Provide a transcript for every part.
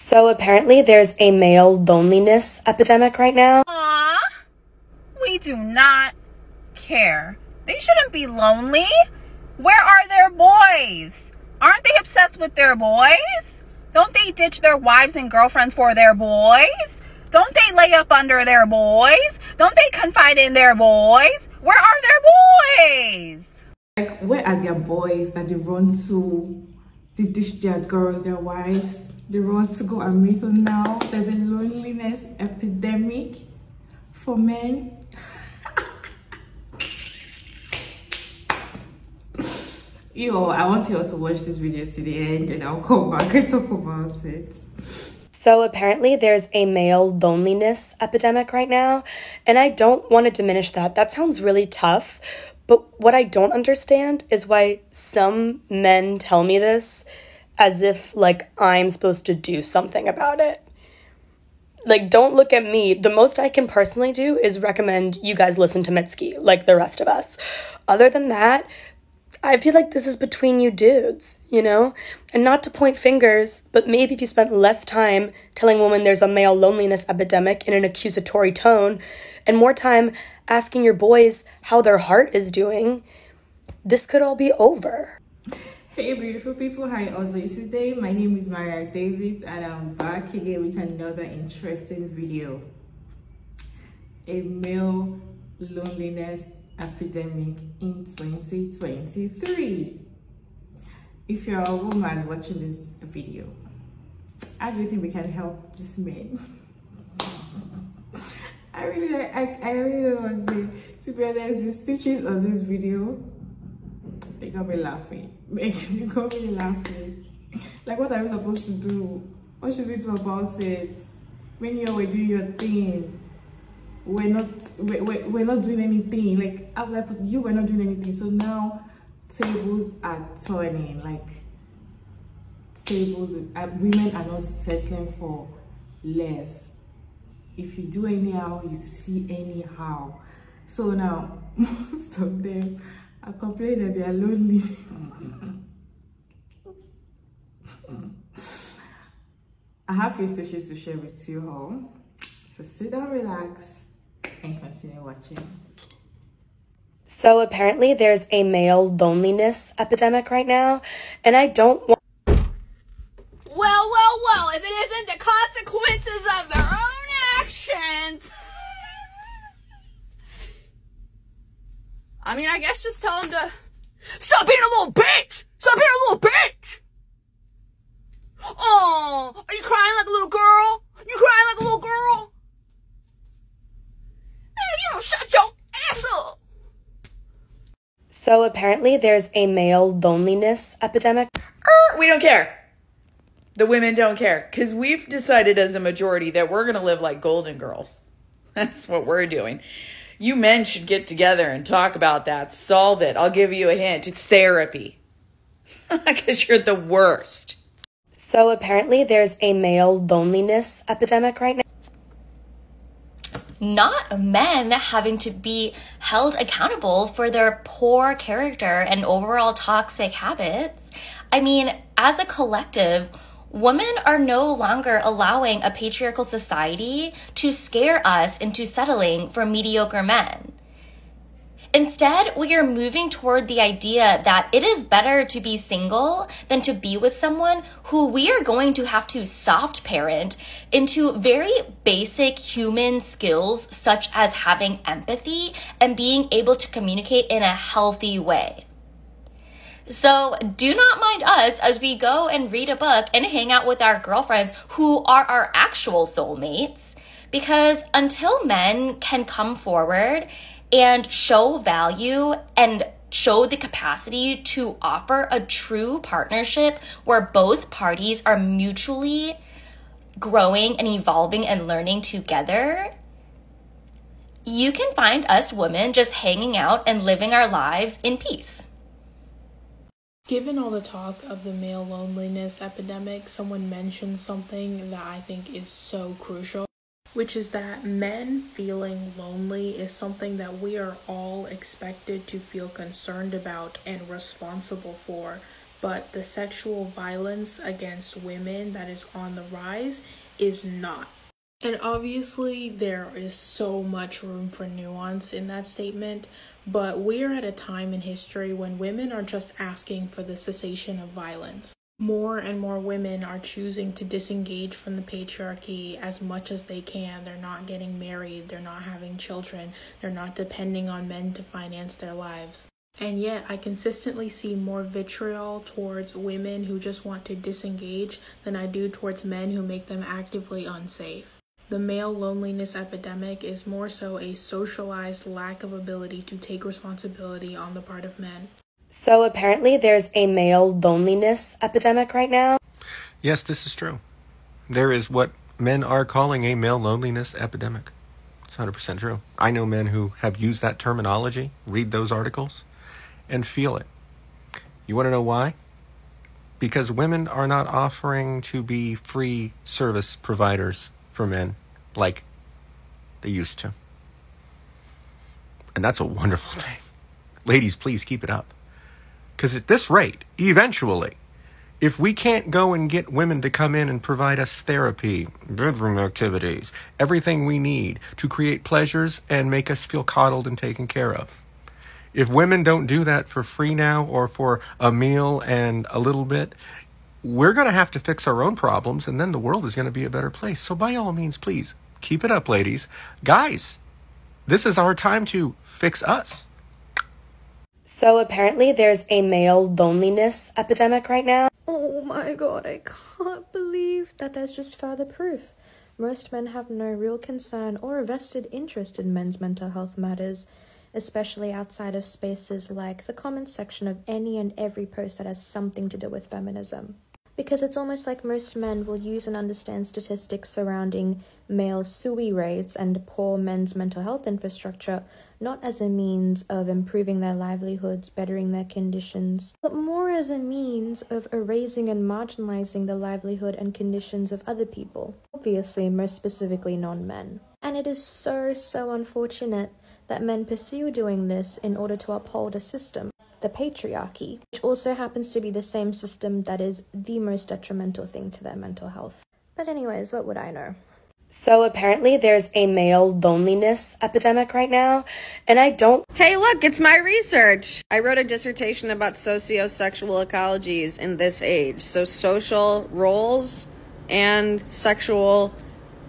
So apparently there's a male loneliness epidemic right now. Aww, we do not care. They shouldn't be lonely. Where are their boys? Aren't they obsessed with their boys? Don't they ditch their wives and girlfriends for their boys? Don't they lay up under their boys? Don't they confide in their boys? Where are their boys? Like, where are their boys that they run to? They ditch their girls, their wives. They run to go and meet. So now there's a loneliness epidemic for men. Yo, I want you all to watch this video to the end and I'll come back and talk about it. So apparently there's a male loneliness epidemic right now, and I don't want to diminish that. That sounds really tough, but what I don't understand is why some men tell me this as if, like, I'm supposed to do something about it. Like, don't look at me. The most I can personally do is recommend you guys listen to Mitski, like the rest of us. Other than that, I feel like this is between you dudes, you know? And not to point fingers, but maybe if you spent less time telling women there's a male loneliness epidemic in an accusatory tone, and more time asking your boys how their heart is doing, this could all be over. Hey beautiful people, how are you today? My name is Maria David and I'm back again with another interesting video. A male loneliness epidemic in 2023. If you're a woman watching this video, how do you think we can help this man? I really don't want to say. To be honest, the stitches on this video, they got me laughing. They got me laughing. Like, what are we supposed to do? What should we do about it? When you were doing your thing, we're not doing anything. Like, I was like, but you were not doing anything. So now tables are turning. Like, women are not settling for less. If you do anyhow, you see anyhow. So now most of them are complaining that they are lonely. I have few stories to share with you all. So sit down, relax, and continue watching. So apparently there's a male loneliness epidemic right now, and I don't want... Well, if it isn't the consequences of their own actions. I mean, I guess just tell them to stop being a little bitch! Stop being a little bitch! Oh, are you crying like a little girl? You crying like a little girl? Man, you don't shut your ass up! So apparently there's a male loneliness epidemic. We don't care. The women don't care, because we've decided as a majority that we're going to live like golden girls. That's what we're doing. You men should get together and talk about that. Solve it. I'll give you a hint. It's therapy. Because you're the worst. So apparently there's a male loneliness epidemic right now. Not men having to be held accountable for their poor character and overall toxic habits. I mean, as a collective, women are no longer allowing a patriarchal society to scare us into settling for mediocre men. Instead, we are moving toward the idea that it is better to be single than to be with someone who we are going to have to soft parent into very basic human skills such as having empathy and being able to communicate in a healthy way. So do not mind us as we go and read a book and hang out with our girlfriends who are our actual soulmates, because until men can come forward and show value and show the capacity to offer a true partnership where both parties are mutually growing and evolving and learning together, you can find us women just hanging out and living our lives in peace. Given all the talk of the male loneliness epidemic, someone mentioned something that I think is so crucial, which is that men feeling lonely is something that we are all expected to feel concerned about and responsible for but the sexual violence against women that is on the rise is not. And obviously there is so much room for nuance in that statement, but we're at a time in history when women are just asking for the cessation of violence. More and more women are choosing to disengage from the patriarchy as much as they can. They're not getting married, they're not having children, they're not depending on men to finance their lives. And yet I consistently see more vitriol towards women who just want to disengage than I do towards men who make them actively unsafe. The male loneliness epidemic is more so a socialized lack of ability to take responsibility on the part of men. So apparently there's a male loneliness epidemic right now. Yes, this is true. There is what men are calling a male loneliness epidemic. It's 100% true. I know men who have used that terminology, read those articles, and feel it. You want to know why? Because women are not offering to be free service providers for men like they used to. And that's a wonderful thing. Ladies, please keep it up. Because at this rate, eventually, if we can't go and get women to come in and provide us therapy, bedroom activities, everything we need to create pleasures and make us feel coddled and taken care of, if women don't do that for free now or for a meal and a little bit, we're going to have to fix our own problems, and then the world is going to be a better place. So by all means, please, keep it up, ladies. Guys, this is our time to fix us. So apparently there's a male loneliness epidemic right now. Oh my god, I can't believe that there's just further proof. Most men have no real concern or a vested interest in men's mental health matters, especially outside of spaces like the comment section of any and every post that has something to do with feminism. Because it's almost like most men will use and understand statistics surrounding male SUI rates and poor men's mental health infrastructure, not as a means of improving their livelihoods, bettering their conditions, but more as a means of erasing and marginalizing the livelihood and conditions of other people, obviously most specifically non-men. And it is so unfortunate that men pursue doing this in order to uphold a system, the patriarchy, which also happens to be the same system that is the most detrimental thing to their mental health. But anyways, what would I know? So apparently there's a male loneliness epidemic right now, and I don't... Hey, look, it's my research. I wrote a dissertation about socio-sexual ecologies in this age. So social roles and sexual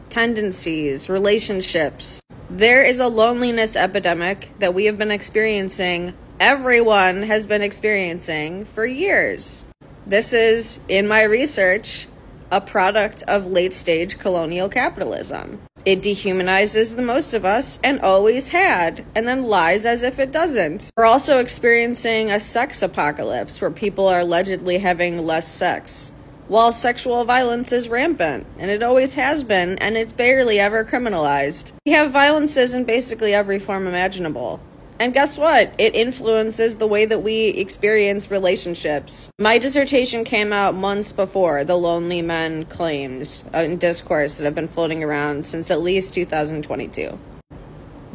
tendencies, relationships. There is a loneliness epidemic that we have been experiencing. Everyone has been experiencing for years. This is, in my research, a product of late-stage colonial capitalism. It dehumanizes the most of us and always had, and then lies as if it doesn't. We're also experiencing a sex apocalypse where people are allegedly having less sex, while sexual violence is rampant, and it always has been, and it's barely ever criminalized. We have violences in basically every form imaginable. And guess what? It influences the way that we experience relationships. My dissertation came out months before the lonely men claims in discourse that have been floating around since at least 2022.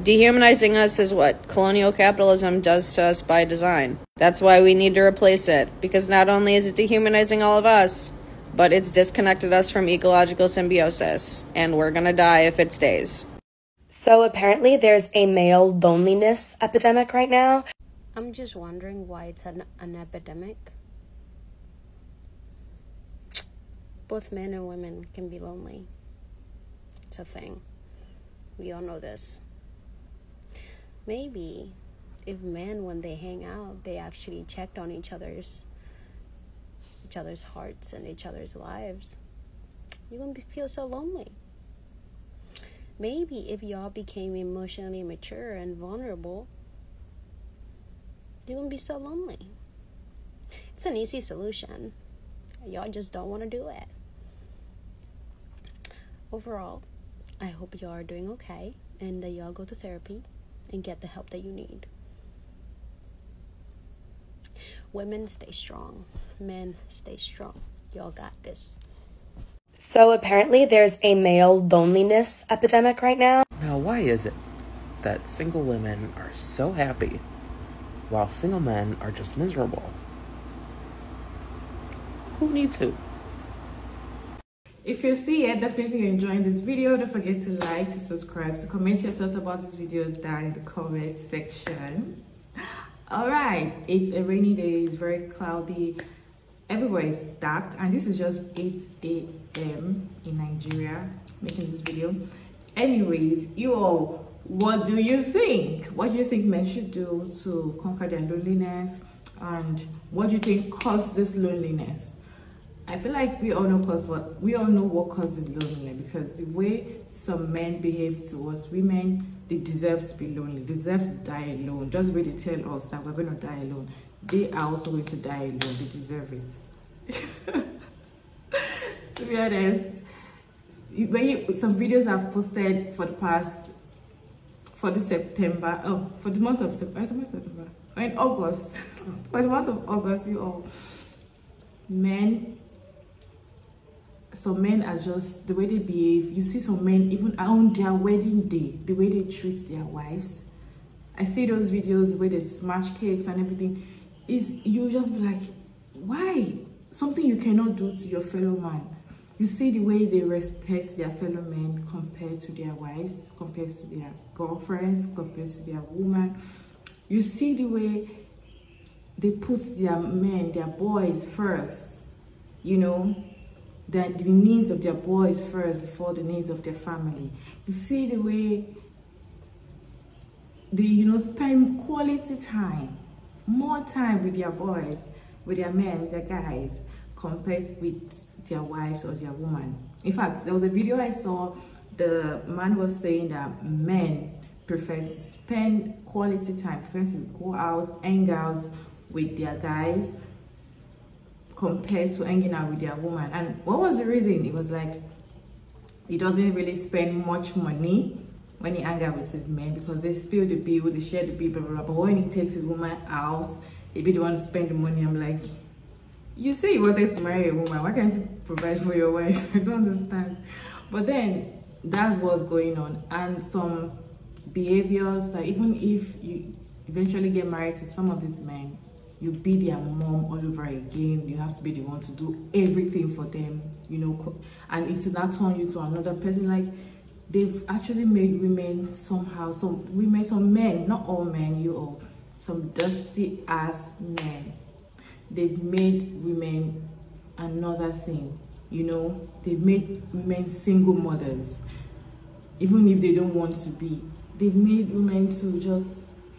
Dehumanizing us is what colonial capitalism does to us by design. That's why we need to replace it, because not only is it dehumanizing all of us, but it's disconnected us from ecological symbiosis, and we're gonna die if it stays. So apparently there's a male loneliness epidemic right now. I'm just wondering why it's an epidemic. Both men and women can be lonely. It's a thing. We all know this. Maybe if men, when they hang out, they actually checked on each other's hearts and each other's lives, you're gonna feel so lonely. Maybe if y'all became emotionally mature and vulnerable, you wouldn't be so lonely. It's an easy solution. Y'all just don't want to do it. Overall, I hope y'all are doing okay and that y'all go to therapy and get the help that you need. Women, stay strong. Men, stay strong. Y'all got this. So apparently there's a male loneliness epidemic right now. Now, why is it that single women are so happy while single men are just miserable? Who needs who? If you're still here, definitely enjoying this video. Don't forget to like, to subscribe, to comment your thoughts about this video down in the comment section. All right, it's a rainy day. It's very cloudy. Everywhere is dark, and this is just 8 a.m. in Nigeria making this video. Anyways, you all, what do you think? What do you think men should do to conquer their loneliness, and what do you think caused this loneliness? I feel like we all know what causes loneliness, because the way some men behave towards women, they deserve to be lonely. They deserve to die alone. Just the way they tell us that we're going to die alone, they are also going to die alone. They deserve it. To be honest, some videos I've posted for the month of September, in August, for the month of August, you all, some men are just, the way they behave. You see some men, even on their wedding day, the way they treat their wives. I see those videos where they smash cakes and everything. You just be like, why? Something you cannot do to your fellow man. You see the way they respect their fellow men compared to their wives, compared to their girlfriends, compared to their woman. You see the way they put their men, their boys first, you know, that the needs of their boys first before the needs of their family. You see the way they, you know, spend quality time, more time with their boys, with their men, with their guys, compared with their wives or their woman. In fact, there was a video I saw, the man was saying that men prefer to spend quality time, prefer to go out, hang out with their guys, compared to hanging out with their woman. And what was the reason? It was like, he doesn't really spend much money when he hang out with his men, because they spill the bill, they share the bill, blah, blah, blah. But when he takes his woman out, they be the one to spend the money. I'm like, you say you wanted to marry a woman, why can't you provide for your wife? I don't understand. But then that's what's going on. And some behaviors that even if you eventually get married to some of these men, you be their mom all over again. You have to be the one to do everything for them, you know, and it will not turn you to another person. Like, they've actually made women somehow, some men, not all men, you all, some dusty ass men, they've made women another thing, you know. They've made women single mothers, even if they don't want to be. They've made women to just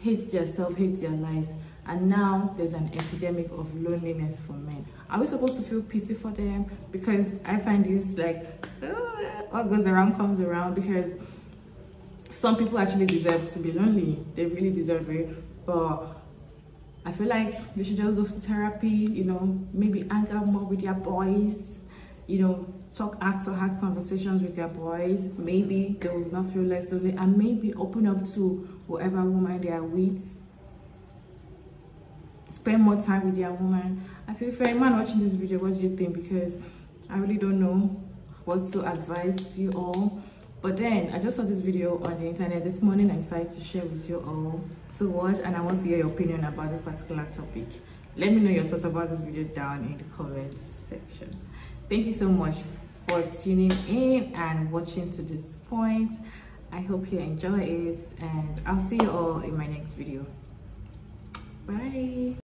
hate themselves, hate their lives. And now there's an epidemic of loneliness for men. Are we supposed to feel pity for them? Because I find this like, what goes around comes around, because some people actually deserve to be lonely. They really deserve it. But I feel like they should just go to therapy, you know, maybe hang out more with their boys, you know, talk heart-to-heart conversations with their boys. Maybe they will not feel less lonely, and maybe open up to whatever woman they are with. Spend more time with their woman. I feel, for a man watching this video, what do you think? Because I really don't know what to advise you all. But then I just saw this video on the internet this morning. I decided to share with you all to watch, and I want to hear your opinion about this particular topic. Let me know your thoughts about this video down in the comment section. Thank you so much for tuning in and watching to this point. I hope you enjoy it, and I'll see you all in my next video. Bye.